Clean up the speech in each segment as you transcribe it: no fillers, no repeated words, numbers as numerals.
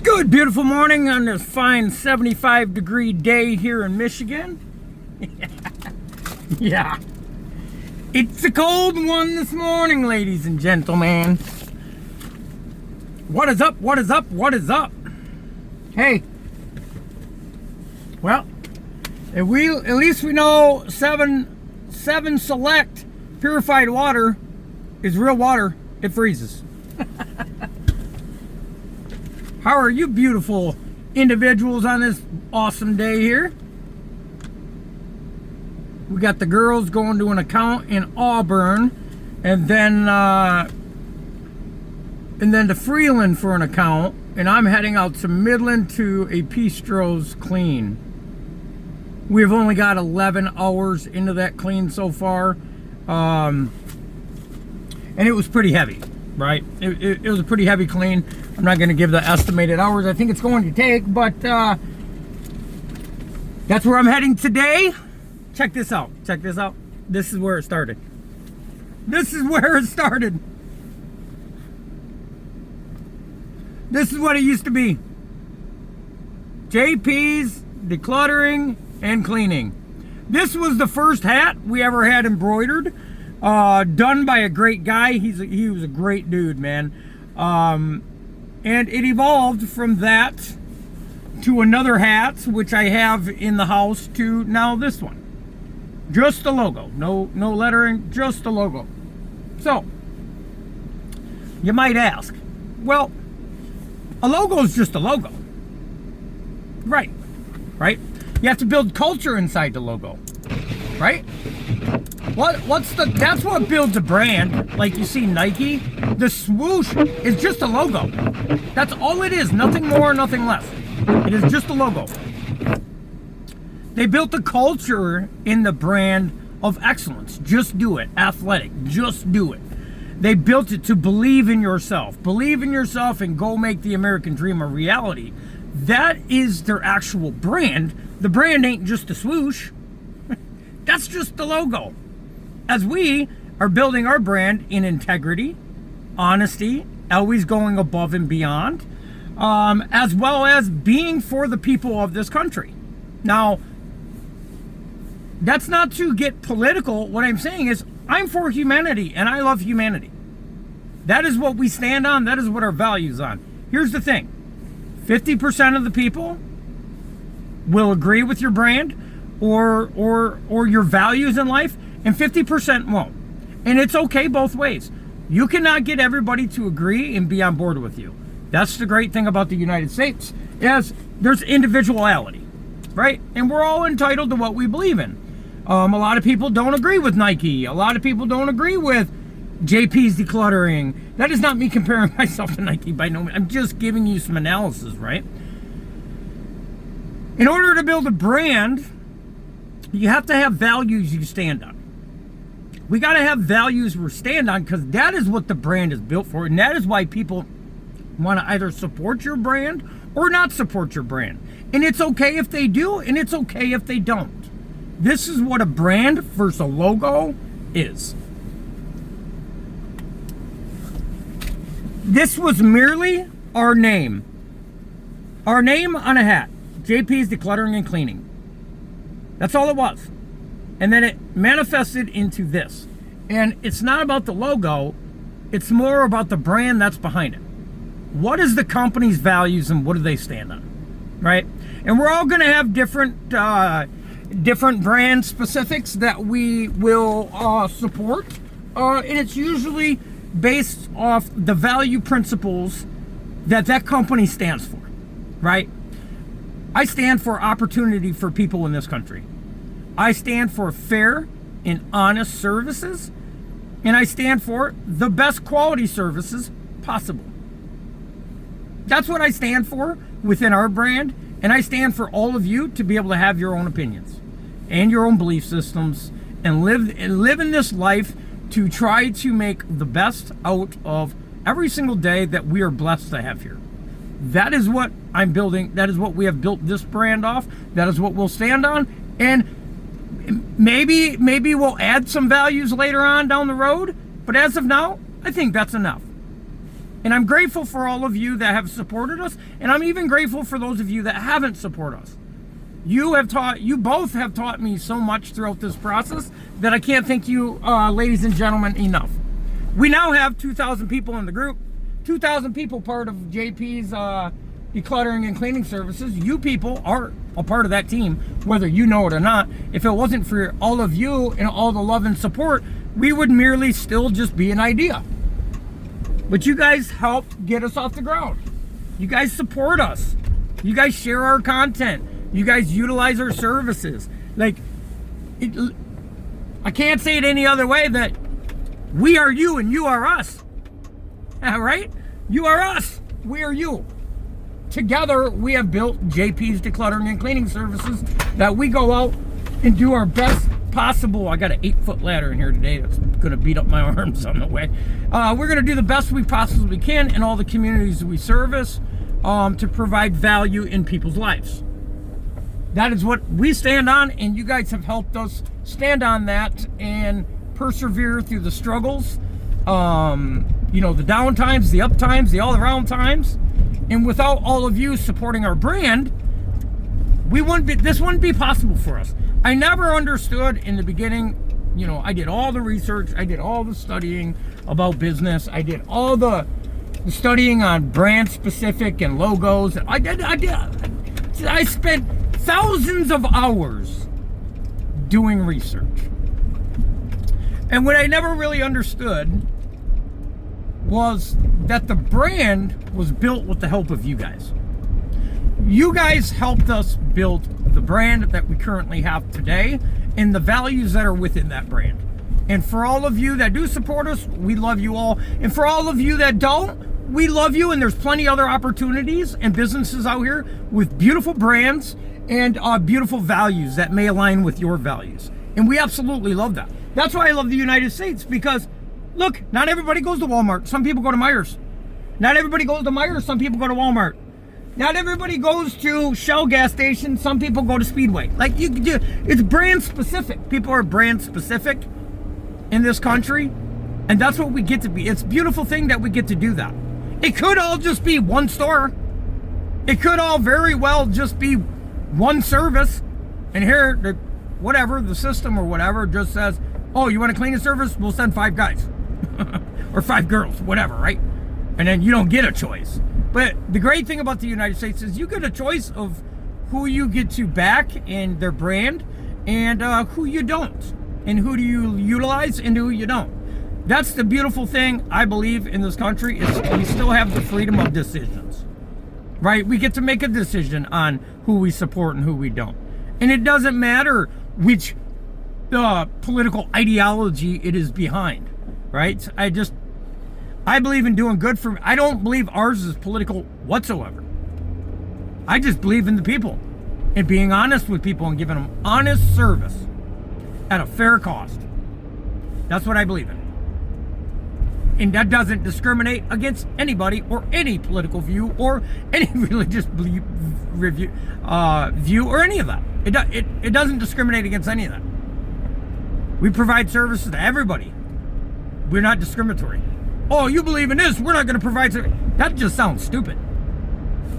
Good, beautiful morning on this fine 75-degree day here in Michigan. Yeah. It's a cold one this morning, ladies and gentlemen. What is up? What is up? What is up? Hey. Well, at least we know 7 Select purified water is real water. It freezes. How are you beautiful individuals on this awesome day here? We got the girls going to an account in Auburn, and then to Freeland for an account, and I'm heading out to Midland to a Pistro's clean. We've only got 11 hours into that clean so far, and it was pretty heavy, right? It was a pretty heavy clean. I'm not going to give the estimated hours I think it's going to take, but that's where I'm heading today. Check this out. Check this out. This is where it started. This is where it started. This is what it used to be. JP's Decluttering and Cleaning. This was the first hat we ever had embroidered, done by a great guy. He was a great dude, man. And it evolved from that to another hat, which I have in the house, to now this one. Just the logo. No lettering, just the logo. So, you might ask, well, a logo is just a logo. Right. Right? You have to build culture inside the logo. Right? That's what builds a brand. Like you see Nike, the swoosh is just a logo. That's all it is, nothing more, nothing less. It is just a logo. They built the culture in the brand of excellence. Just do it. Athletic. Just do it. They built it to believe in yourself. Believe in yourself and go make the American dream a reality. That is their actual brand. The brand ain't just a swoosh. That's just the logo. As we are building our brand in integrity, honesty, always going above and beyond, as well as being for the people of this country. Now, that's not to get political. What I'm saying is I'm for humanity and I love humanity. That is what we stand on. That is what our values on. Here's the thing. 50% of the people will agree with your brand or your values in life, and 50% won't. And it's okay both ways. You cannot get everybody to agree and be on board with you. That's the great thing about the United States, is there's individuality, right? And we're all entitled to what we believe in. A lot of people don't agree with Nike. A lot of people don't agree with JP's Decluttering. That is not me comparing myself to Nike by no means. I'm just giving you some analysis, right? In order to build a brand, you have to have values you stand on. We got to have values we stand on, because that is what the brand is built for. And that is why people want to either support your brand or not support your brand. And it's okay if they do, and it's okay if they don't. This is what a brand versus a logo is. This was merely our name. Our name on a hat. JP's Decluttering and Cleaning. That's all it was. And then it manifested into this. And it's not about the logo. It's more about the brand that's behind it. What is the company's values and what do they stand on? Right? And we're all going to have different brand specifics that we will support. And it's usually based off the value principles that company stands for. Right? I stand for opportunity for people in this country. I stand for fair and honest services, and I stand for the best quality services possible. That's what I stand for within our brand, and I stand for all of you to be able to have your own opinions and your own belief systems and live in this life to try to make the best out of every single day that we are blessed to have here. That is what I'm building. That is what we have built this brand off. That is what we'll stand on. And maybe we'll add some values later on down the road. But as of now, I think that's enough. And I'm grateful for all of you that have supported us, and I'm even grateful for those of you that haven't supported us. You both have taught me so much throughout this process that I can't thank you, ladies and gentlemen, enough. We now have 2,000 people in the group, 2,000 people part of JP's decluttering and cleaning services. You people are a part of that team, whether you know it or not. If it wasn't for all of you and all the love and support, we would merely still just be an idea. But you guys help get us off the ground. You guys support us. You guys share our content. You guys utilize our services. I can't say it any other way that we are you and you are us. Right? You are us. We are you. Together, we have built JP's Decluttering and Cleaning Services that we go out and do our best possible. I got an 8-foot ladder in here today that's going to beat up my arms on the way. We're going to do the best we possibly can in all the communities we service to provide value in people's lives. That is what we stand on, and you guys have helped us stand on that and persevere through the struggles, the down times, the up times, the all around times. And without all of you supporting our brand, this wouldn't be possible for us. I never understood in the beginning, I did all the research, I did all the studying about business, I did all the studying on brand specific and logos. I spent thousands of hours doing research. And what I never really understood was that the brand was built with the help of you guys. You guys helped us build the brand that we currently have today and the values that are within that brand. And for all of you that do support us, we love you all. And for all of you that don't, we love you. And there's plenty other opportunities and businesses out here with beautiful brands and beautiful values that may align with your values. And we absolutely love that. That's why I love the United States, because look, not everybody goes to Walmart. Some people go to Meijer's. Not everybody goes to Meijer's. Some people go to Walmart. Not everybody goes to Shell gas station. Some people go to Speedway. It's brand specific. People are brand specific in this country, and that's what we get to be. It's a beautiful thing that we get to do that. It could all just be one store. It could all very well just be one service, and here, the system or whatever just says, oh, you want to clean a service? We'll send 5 guys or 5 girls, whatever, right? And then you don't get a choice. But the great thing about the United States is you get a choice of who you get to back and their brand, and who you don't, and who do you utilize and who you don't. That's the beautiful thing I believe in this country, is we still have the freedom of decisions, right? We get to make a decision on who we support and who we don't. And it doesn't matter which political ideology it is behind, right? I believe in doing good for, I don't believe ours is political whatsoever. I just believe in the people and being honest with people and giving them honest service at a fair cost. That's what I believe in. And that doesn't discriminate against anybody or any political view or any religious view or any of that. It doesn't discriminate against any of that. We provide services to everybody. We're not discriminatory. Oh, you believe in this, we're not going to provide service. That just sounds stupid.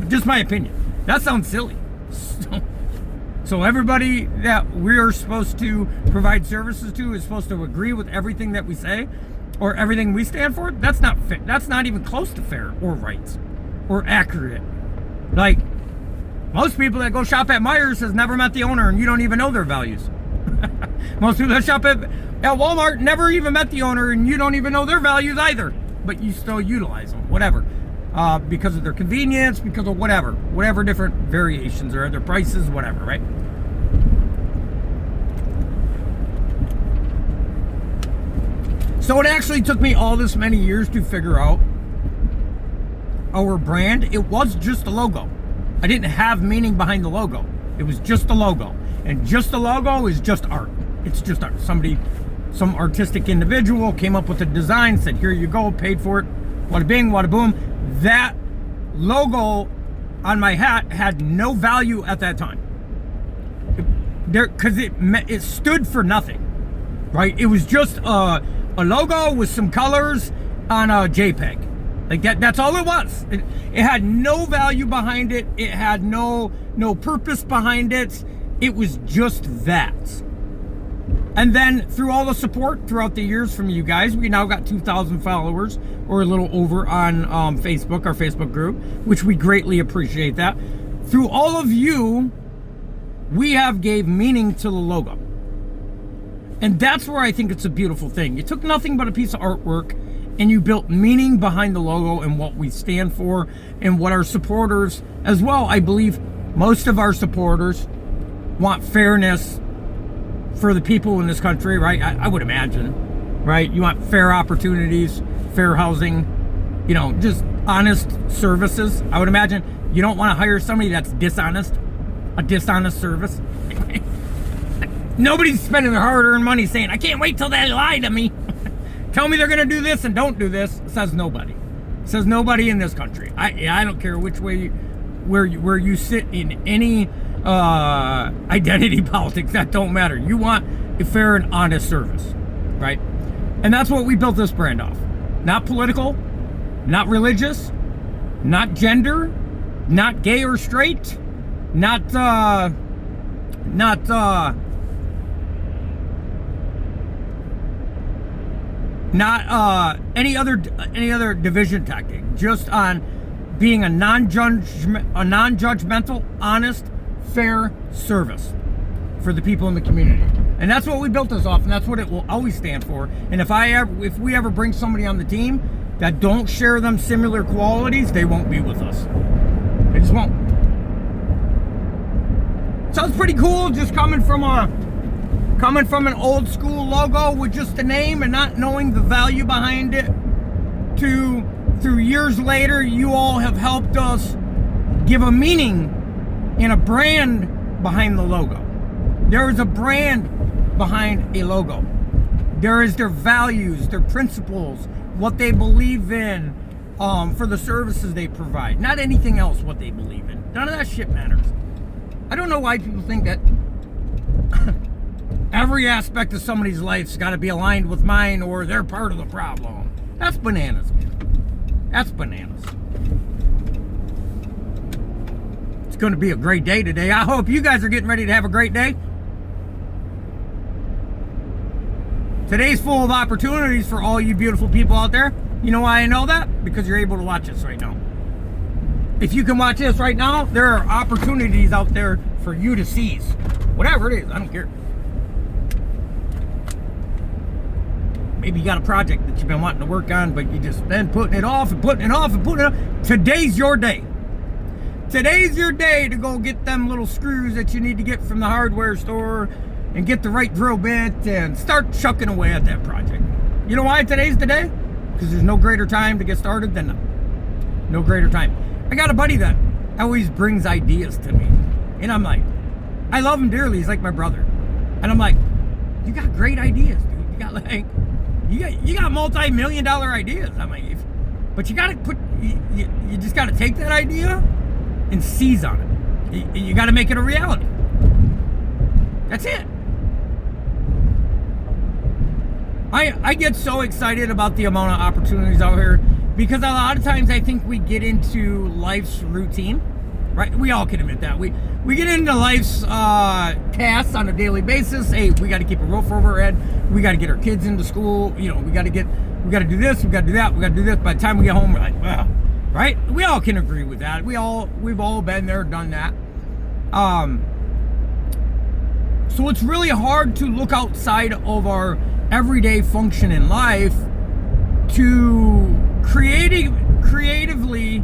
Just my opinion. That sounds silly. So everybody that we're supposed to provide services to is supposed to agree with everything that we say or everything we stand for? That's not fair. That's not even close to fair or right or accurate. Like, most people that go shop at Meijer's has never met the owner and you don't even know their values. Most people that shop at Walmart never even met the owner and you don't even know their values either. But you still utilize them, whatever. Because of their convenience, because of whatever different variations or their prices, whatever, right? So it actually took me all this many years to figure out our brand. It was just a logo. I didn't have meaning behind the logo. It was just a logo. And just the logo is just art. It's just art. Some artistic individual came up with a design, said, here you go, paid for it. Wada bing, wada boom. That logo on my hat had no value at that time. Because it stood for nothing, right? It was just a logo with some colors on a JPEG. Like that's all it was. It had no value behind it. It had no purpose behind it. It was just that. And then through all the support throughout the years from you guys, we now got 2,000 followers or a little over on Facebook, our Facebook group, which we greatly appreciate that. Through all of you, we have gave meaning to the logo. And that's where I think it's a beautiful thing. You took nothing but a piece of artwork and you built meaning behind the logo and what we stand for and what our supporters as well. I believe most of our supporters want fairness for the people in this country, right? I would imagine, right? You want fair opportunities, fair housing, just honest services. I would imagine you don't want to hire somebody that's dishonest, a dishonest service. Nobody's spending their hard-earned money saying, I can't wait till they lie to me. Tell me they're going to do this and don't do this. Says nobody. Says nobody in this country. I don't care which way, where you sit in any identity politics. That don't matter. You want a fair and honest service, right? And that's what we built this brand off. Not political, not religious, not gender, not gay or straight, not any other division tactic. Just on being a non-judgmental, honest, fair service for the people in the community. And that's what we built this off, and that's what it will always stand for. And if we ever bring somebody on the team that don't share them similar qualities, they won't be with us. They just won't. Sounds pretty cool, just coming from an old school logo with just a name and not knowing the value behind it, to through years later, you all have helped us give a meaning and a brand behind the logo. There is a brand behind a logo. There is their values, their principles, what they believe in, for the services they provide. Not anything else what they believe in. None of that shit matters. I don't know why people think that every aspect of somebody's life's got to be aligned with mine or they're part of the problem. That's bananas, man. That's bananas. It's going to be a great day today. I hope you guys are getting ready to have a great day. Today's full of opportunities for all you beautiful people out there. You know why I know that? Because you're able to watch this right now. If you can watch this right now, there are opportunities out there for you to seize. Whatever it is, I don't care. Maybe you got a project that you've been wanting to work on, but you just been putting it off and putting it off and putting it off. Today's your day. Today's your day to go get them little screws that you need to get from the hardware store and get the right drill bit and start chucking away at that project. You know why today's the day? Because there's no greater time to get started than now. No greater time. I got a buddy that always brings ideas to me. And I'm like, I love him dearly. He's like my brother. And I'm like, you got great ideas, dude. You got multi-million-dollar ideas. I'm like, but you gotta you just gotta take that idea and seize on it. You gotta make it a reality. That's it. I get so excited about the amount of opportunities out here because a lot of times I think we get into life's routine, right? We all can admit that. We get into life's tasks on a daily basis. Hey, we got to keep a roof over our head. We got to get our kids into school. We got to do this. We got to do that. We got to do this. By the time we get home, we're like, well, right? We all can agree with that. We've all been there, done that. So it's really hard to look outside of our everyday function in life to creatively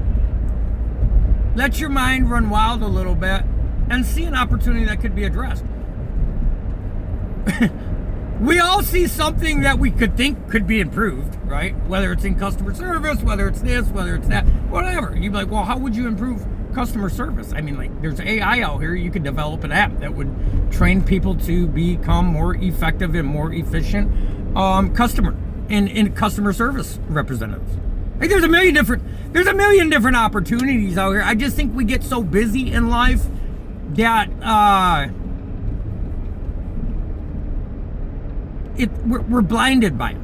let your mind run wild a little bit and see an opportunity that could be addressed. We all see something that we could think could be improved, right? Whether it's in customer service, whether it's this, whether it's that, whatever. You'd be like, well, how would you improve customer service? I mean, like, there's AI out here. You could develop an app that would train people to become more effective and more efficient customer service representatives. Like, there's a million different opportunities out here. I just think we get so busy in life that we're blinded by it.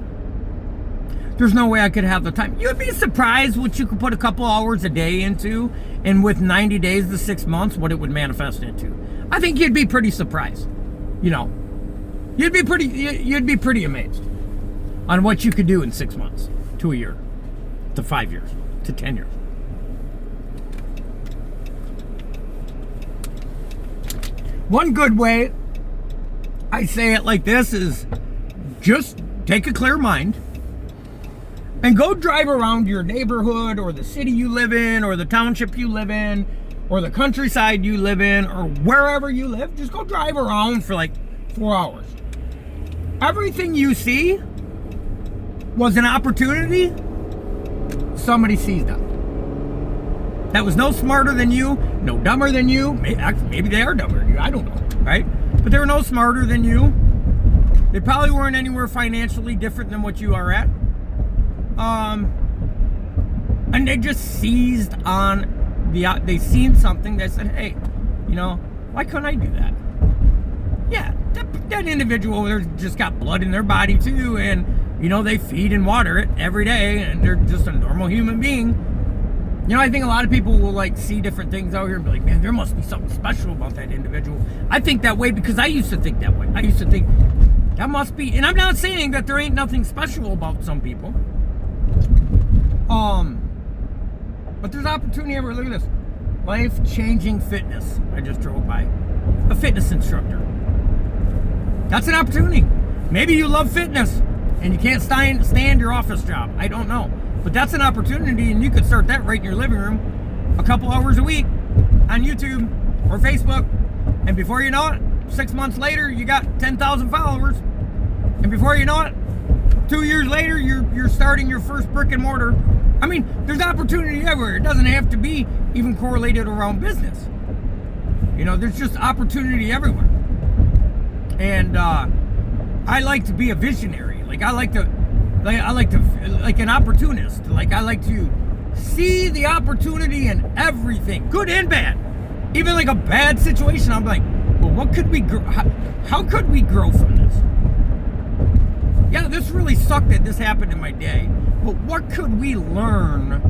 there's no way I could have the time. You'd be surprised what you could put a couple hours a day into, and with 90 days to 6 months, what it would manifest into. I think you'd be pretty surprised. You know, you'd be pretty amazed on what you could do in 6 months to a year to 5 years to 10 years. One good way I say it like this is just take a clear mind and go drive around your neighborhood or the city you live in or the township you live in or the countryside you live in or wherever you live. Just go drive around for like 4 hours. Everything you see was an opportunity somebody seized on. That was no smarter than you, no dumber than you. Maybe they are dumber than you, I don't know, right? But they were no smarter than you. They probably weren't anywhere financially different than what you are at. And they just seized on they seen something that said, hey, you know, why couldn't I do that? Yeah, that individual there just got blood in their body too, and you know, they feed and water it every day, and they're just a normal human being. You know, I think a lot of people will like see different things out here and be like, man, there must be something special about that individual. I think that way because I used to think that way. I used to think that must be, and I'm not saying that there ain't nothing special about some people. But there's opportunity everywhere. Look at this. Life-changing fitness. I just drove by. A fitness instructor. That's an opportunity. Maybe you love fitness and you can't stand your office job. I don't know. But that's an opportunity, and you could start that right in your living room a couple hours a week on YouTube or Facebook. And before you know it, 6 months later, you got 10,000 followers. And before you know it, 2 years later, you're starting your first brick and mortar. I mean, there's opportunity everywhere. It doesn't have to be even correlated around business. You know, there's just opportunity everywhere. And I like to be a visionary. Like I like to like an opportunist. Like I like to see the opportunity in everything, good and bad. Even like a bad situation, I'm like, well, what could we grow? How could we grow from this? Yeah, this really sucked that this happened in my day, but what could we learn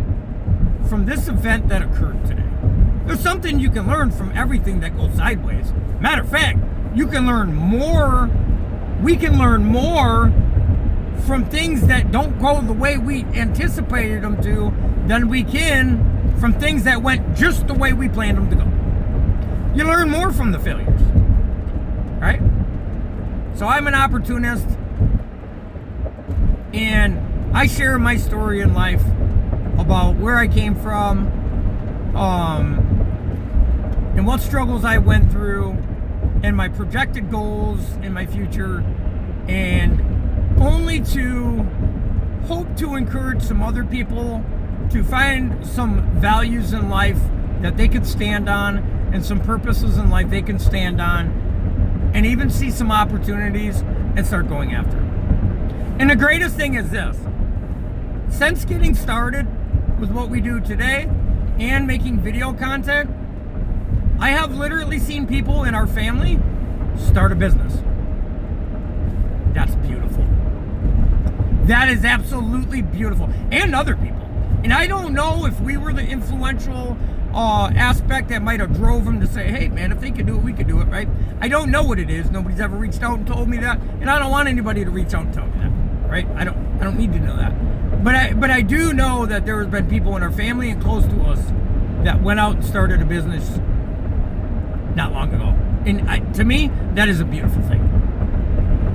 from this event that occurred today? There's something you can learn from everything that goes sideways. Matter of fact, you can learn more. We can learn more from things that don't go the way we anticipated them to than we can from things that went just the way we planned them to go. You learn more from the failures, right? So I'm an opportunist, and I share my story in life about where I came from, and what struggles I went through, and my projected goals in my future, and only to hope to encourage some other people to find some values in life that they could stand on and some purposes in life they can stand on, and even see some opportunities and start going after it. And the greatest thing is this: since getting started with what we do today and making video content, I have literally seen people in our family start a business. That's beautiful. That is absolutely beautiful. And other people. And I don't know if we were the influential aspect that might have drove them to say, hey man, if they could do it, we could do it, right? I don't know what it is. Nobody's ever reached out and told me that. And I don't want anybody to reach out and tell me that, right? I don't need to know that. But I do know that there has been people in our family and close to us that went out and started a business not long ago. And to me, that is a beautiful thing.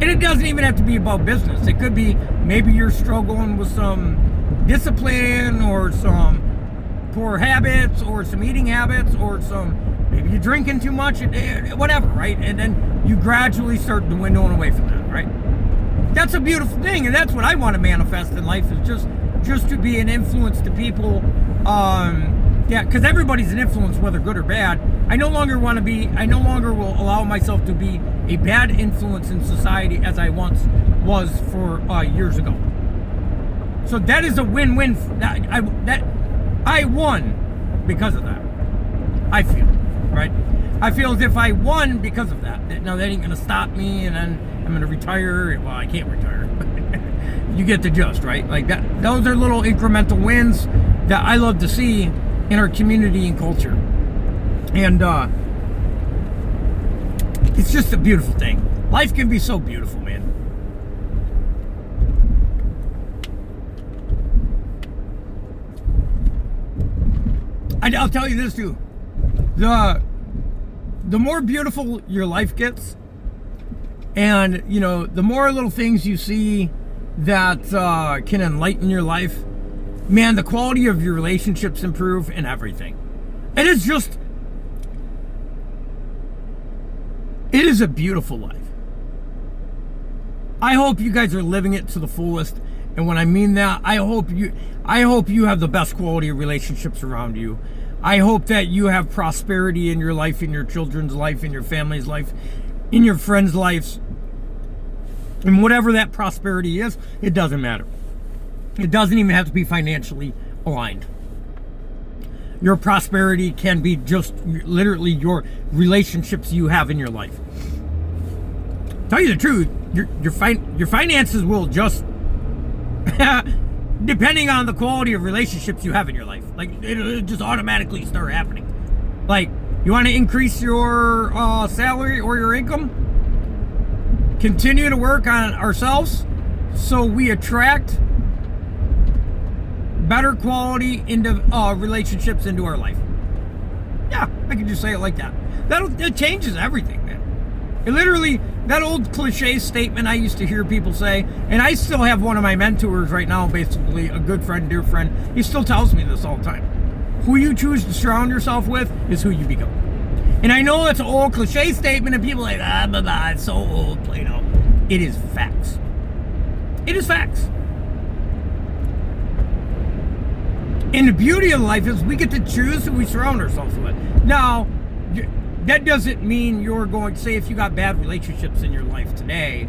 And it doesn't even have to be about business. It could be maybe you're struggling with some discipline or some poor habits or some eating habits or maybe you're drinking too much, whatever, right? And then you gradually start dwindling away from that, right? That's a beautiful thing, and that's what I want to manifest in life, is just to be an influence to people. Yeah, because everybody's an influence, whether good or bad. I no longer will allow myself to be a bad influence in society as I once was for years ago. So that is a win-win. That I won because of that. I feel, right? I feel as if I won because of that. Now that ain't gonna stop me, and then I'm gonna retire. Well, I can't retire. you get the gist, right? Like that. Those are little incremental wins that I love to see in our community and culture. And it's just a beautiful thing. Life can be so beautiful, man. I'll tell you this too. The more beautiful your life gets, and the more little things you see that can enlighten your life, man, the quality of your relationships improve and everything. It is a beautiful life. I hope you guys are living it to the fullest. And when I mean that, I hope you have the best quality of relationships around you. I hope that you have prosperity in your life, in your children's life, in your family's life, in your friends' lives. And whatever that prosperity is, it doesn't matter. It doesn't even have to be financially aligned. Your prosperity can be just literally your relationships you have in your life. Tell you the truth, your finances will just depending on the quality of relationships you have in your life. Like, it'll just automatically start happening. Like, you want to increase your salary or your income? Continue to work on ourselves so we attract better quality into relationships into our life. Yeah, I can just say it like that. That changes everything, man. It literally, that old cliche statement I used to hear people say, and I still have one of my mentors right now, basically a good friend, dear friend. He still tells me this all the time. Who you choose to surround yourself with is who you become. And I know it's an old cliche statement, and people are like, blah, blah, it's so old, Plano. It is facts. It is facts. And the beauty of life is we get to choose who we surround ourselves with. Now, that doesn't mean you're going to say, if you got bad relationships in your life today,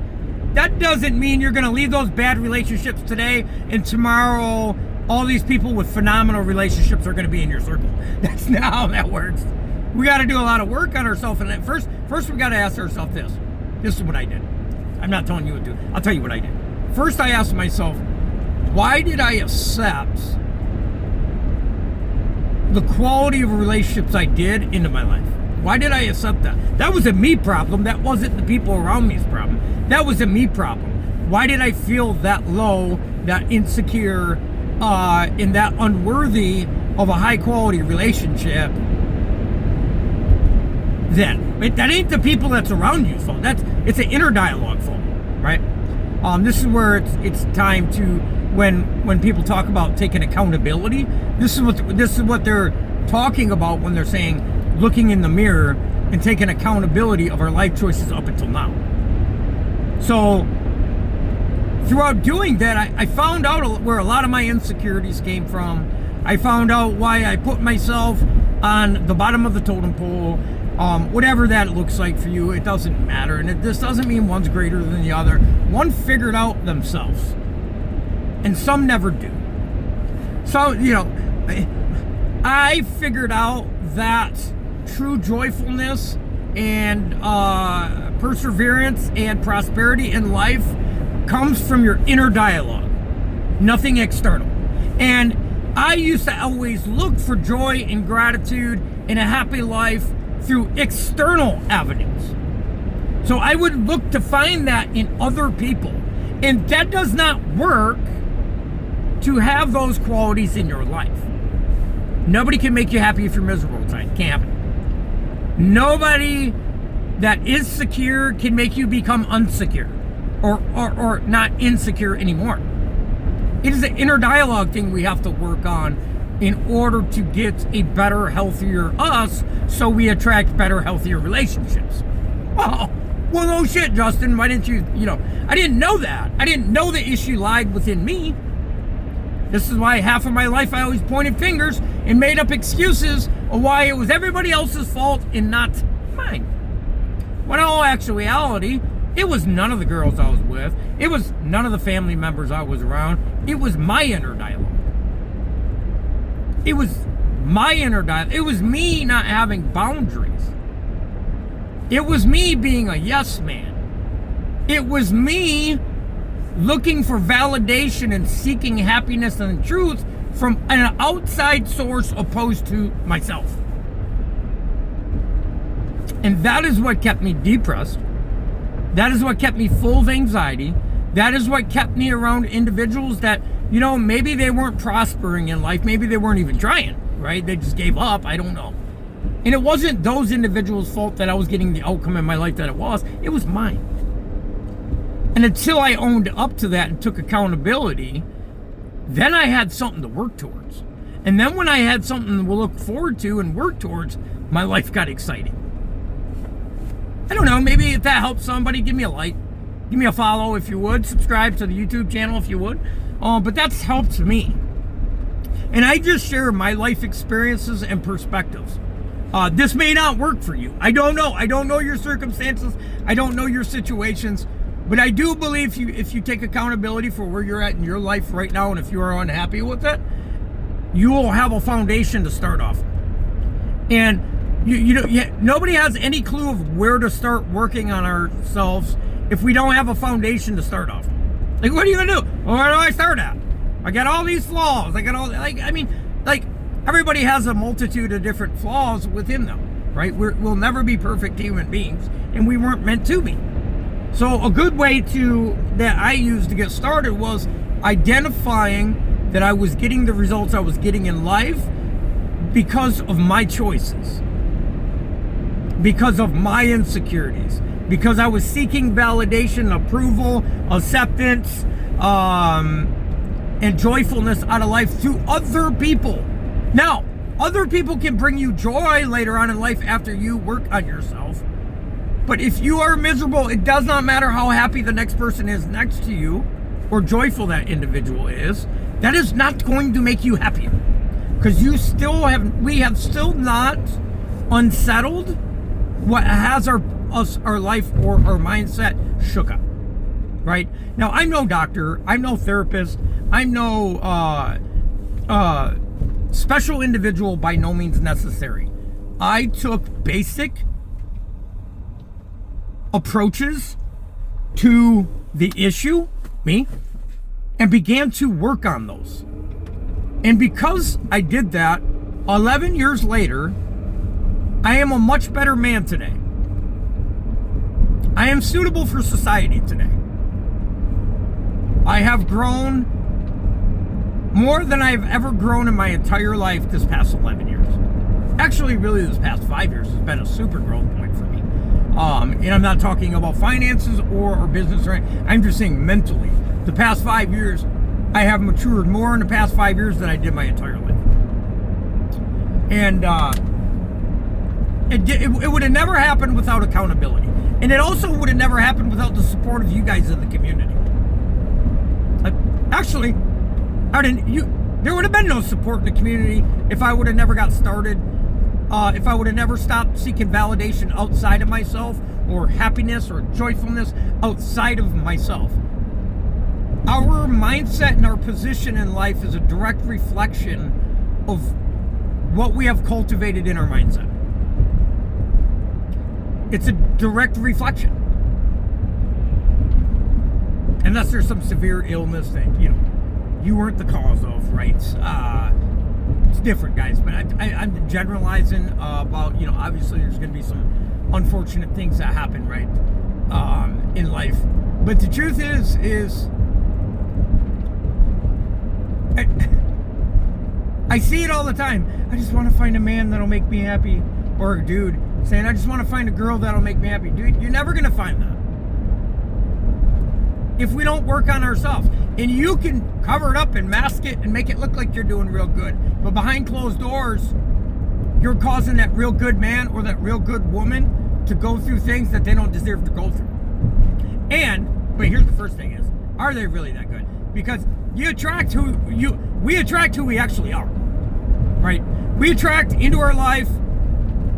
that doesn't mean you're going to leave those bad relationships today and tomorrow all these people with phenomenal relationships are going to be in your circle. That's not how that works. We got to do a lot of work on ourselves. And first we got to ask ourselves this. This is what I did. I'm not telling you what to do. I'll tell you what I did. First, I asked myself, why did I accept the quality of relationships I did into my life? Why did I accept that? That was a me problem. That wasn't the people around me's problem. That was a me problem. Why did I feel that low, that insecure, and that unworthy of a high quality relationship then? That ain't the people that's around you, so it's an inner dialogue fault, right? This is where it's time to, when people talk about taking accountability, this is what they're talking about when they're saying looking in the mirror and taking accountability of our life choices up until now. So throughout doing that, I found out where a lot of my insecurities came from. I found out why I put myself on the bottom of the totem pole. Whatever that looks like for you, it doesn't matter. And this doesn't mean one's greater than the other. One figured out themselves, and some never do. So, I figured out that true joyfulness and perseverance and prosperity in life comes from your inner dialogue, nothing external. And I used to always look for joy and gratitude in a happy life through external avenues. So I would look to find that in other people. And that does not work to have those qualities in your life. Nobody can make you happy if you're miserable all the time. Can't happen. Nobody that is secure can make you become unsecure or not insecure anymore. It is an inner dialogue thing we have to work on in order to get a better, healthier us, so we attract better, healthier relationships. Well, no shit, Justin. Why didn't you, I didn't know that. I didn't know the issue lied within me. This is why half of my life I always pointed fingers and made up excuses of why it was everybody else's fault and not mine. When in all actuality, it was none of the girls I was with. It was none of the family members I was around. It was my inner dialogue. It was my inner dialogue. It was me not having boundaries. It was me being a yes man. It was me looking for validation and seeking happiness and truth from an outside source opposed to myself. And that is what kept me depressed. That is what kept me full of anxiety. That is what kept me around individuals that, maybe they weren't prospering in life. Maybe they weren't even trying, right? They just gave up. I don't know. And it wasn't those individuals' fault that I was getting the outcome in my life that it was mine. And until I owned up to that and took accountability, then I had something to work towards. And then when I had something to look forward to and work towards, my life got exciting. I don't know, maybe if that helps somebody, give me a like. Give me a follow if you would. Subscribe to the YouTube channel if you would. But that's helped me. And I just share my life experiences and perspectives. This may not work for you. I don't know. I don't know your circumstances. I don't know your situations. But I do believe if you take accountability for where you're at in your life right now, and if you are unhappy with it, you will have a foundation to start off. And nobody has any clue of where to start working on ourselves if we don't have a foundation to start off. Like, what are you gonna do? Well, where do I start at? I got all these flaws. I got all everybody has a multitude of different flaws within them, right? We'll never be perfect human beings, and we weren't meant to be. So a good way that I used to get started was identifying that I was getting the results I was getting in life because of my choices, because of my insecurities, because I was seeking validation, approval, acceptance, and joyfulness out of life through other people. Now, other people can bring you joy later on in life after you work on yourself. But if you are miserable, it does not matter how happy the next person is next to you or joyful that individual is. That is not going to make you happier. Because we have still not unsettled what has our life or our mindset shook up. Right? Now, I'm no doctor. I'm no therapist. I'm no special individual, by no means necessary. I took basic approaches to the issue, and began to work on those. And because I did that, 11 years later, I am a much better man today. I am suitable for society today. I have grown more than I've ever grown in my entire life this past 11 years. Actually, really, this past 5 years has been a super growth point for me. And I'm not talking about finances or business or anything. I'm just saying mentally. The past 5 years, I have matured more in the past 5 years than I did my entire life. And it would have never happened without accountability. And it also would have never happened without the support of you guys in the community. Actually, there would have been no support in the community if I would have never got started. If I would have never stopped seeking validation outside of myself, or happiness or joyfulness outside of myself. Our mindset and our position in life is a direct reflection of what we have cultivated in our mindset. It's a direct reflection. Unless there's some severe illness that, you weren't the cause of, right? It's different, guys, but I'm generalizing about, obviously there's going to be some unfortunate things that happen, right, in life. But the truth is I see it all the time. I just want to find a man that'll make me happy. Or a dude saying, I just want to find a girl that'll make me happy. Dude, you're never going to find that if we don't work on ourselves. And you can cover it up and mask it and make it look like you're doing real good. But behind closed doors, you're causing that real good man or that real good woman to go through things that they don't deserve to go through. But here's the first thing is, are they really that good? Because we attract who we actually are, right? We attract into our life,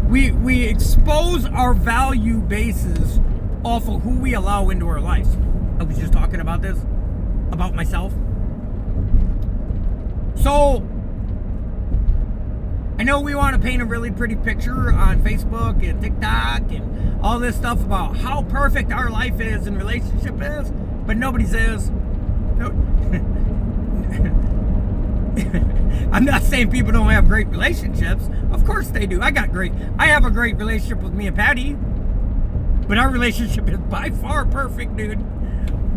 we expose our value bases off of who we allow into our lives. I was just talking about this, about myself. So, I know we want to paint a really pretty picture on Facebook and TikTok and all this stuff about how perfect our life is and relationship is, but nobody's is. I'm not saying people don't have great relationships. Of course they do. I have a great relationship with me and Patty. But our relationship is by far perfect, dude.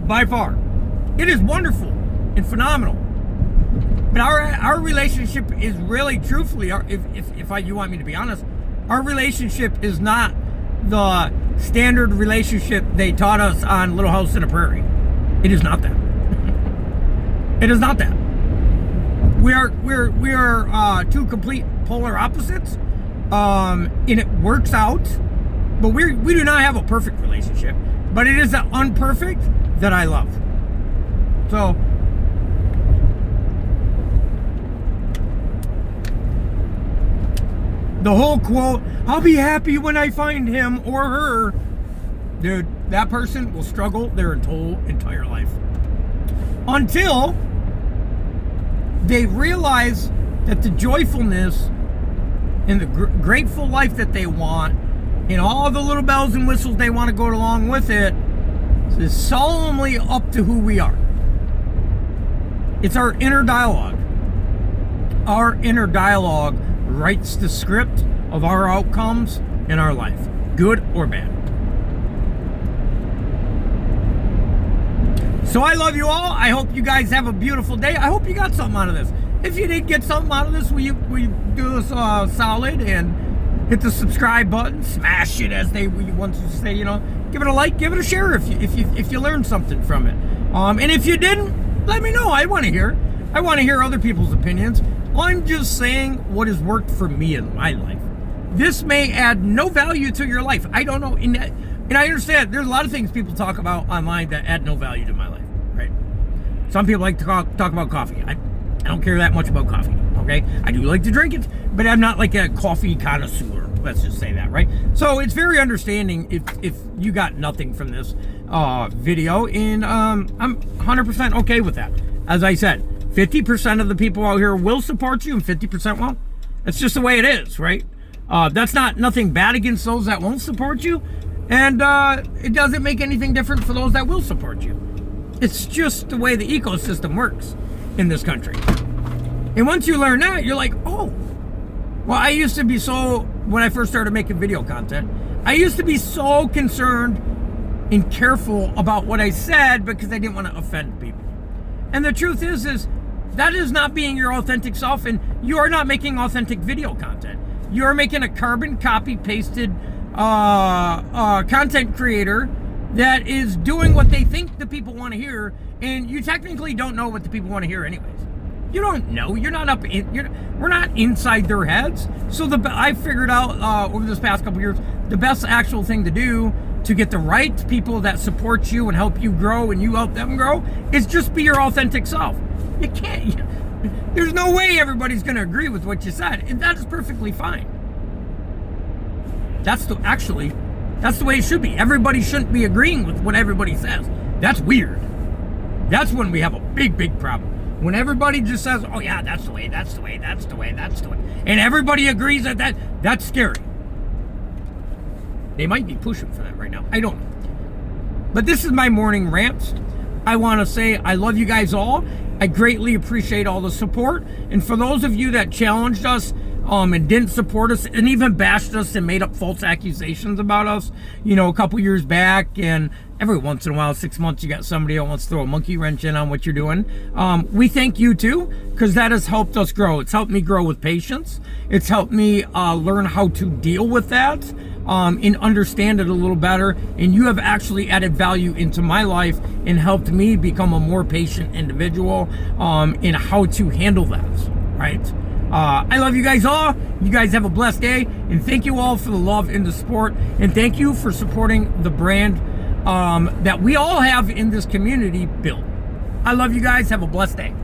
By far. It is wonderful and phenomenal. But our relationship is really, truthfully, you want me to be honest, our relationship is not the standard relationship they taught us on Little House on the Prairie. It is not that. It is not that. We are two complete polar opposites, and it works out. But we do not have a perfect relationship. But it is the unperfect that I love. So, the whole quote, I'll be happy when I find him or her. Dude, that person will struggle their whole entire life. Until they realize that the joyfulness and the grateful life that they want and all the little bells and whistles they want to go along with it is solemnly up to who we are. It's our inner dialogue. Our inner dialogue writes the script of our outcomes in our life, good or bad. So I love you all. I hope you guys have a beautiful day. I hope you got something out of this. If you did get something out of this, will you do us solid and hit the subscribe button, smash it as they once you say, give it a like, give it a share if you learned something from it. And if you didn't, let me know. I want to hear other people's opinions. I'm just saying what has worked for me in my life. This may add no value to your life. I don't know. And I understand there's a lot of things people talk about online that add no value to my life, right? Some people like to talk about coffee. I don't care that much about coffee, okay? I do like to drink it, but I'm not like a coffee connoisseur. Let's just say that, right? So it's very understanding if you got nothing from this video, and I'm 100% okay with that. As I said, 50% of the people out here will support you, and 50% won't. That's just the way it is, right? That's nothing bad against those that won't support you, and it doesn't make anything different for those that will support you. It's just the way the ecosystem works in this country. And once you learn that, you're like, oh, well, I used to be when I first started making video content, I used to be so concerned and careful about what I said because I didn't want to offend people. And the truth is that is not being your authentic self, and you are not making authentic video content. You are making a carbon copy pasted content creator that is doing what they think the people want to hear, and you technically don't know what the people want to hear anyways. You don't know. You're not we're not inside their heads. So I figured out over this past couple years, the best actual thing to do to get the right people that support you and help you grow and you help them grow is just be your authentic self. You can't. There's no way everybody's going to agree with what you said, and that is perfectly fine. That's the way it should be. Everybody shouldn't be agreeing with what everybody says. That's weird. That's when we have a big, big problem. When everybody just says, oh yeah, that's the way, and everybody agrees that's scary. They might be pushing for that right now. I don't know. But this is my morning rant. I want to say I love you guys all. I greatly appreciate all the support. And for those of you that challenged us and didn't support us and even bashed us and made up false accusations about us, a couple years back, and every once in a while, 6 months, you got somebody that wants to throw a monkey wrench in on what you're doing. We thank you too, because that has helped us grow. It's helped me grow with patience. It's helped me learn how to deal with that and understand it a little better. And you have actually added value into my life and helped me become a more patient individual in how to handle that, right? I love you guys all. You guys have a blessed day, and thank you all for the love in the sport, and thank you for supporting the brand that we all have in this community built. I love you guys. Have a blessed day.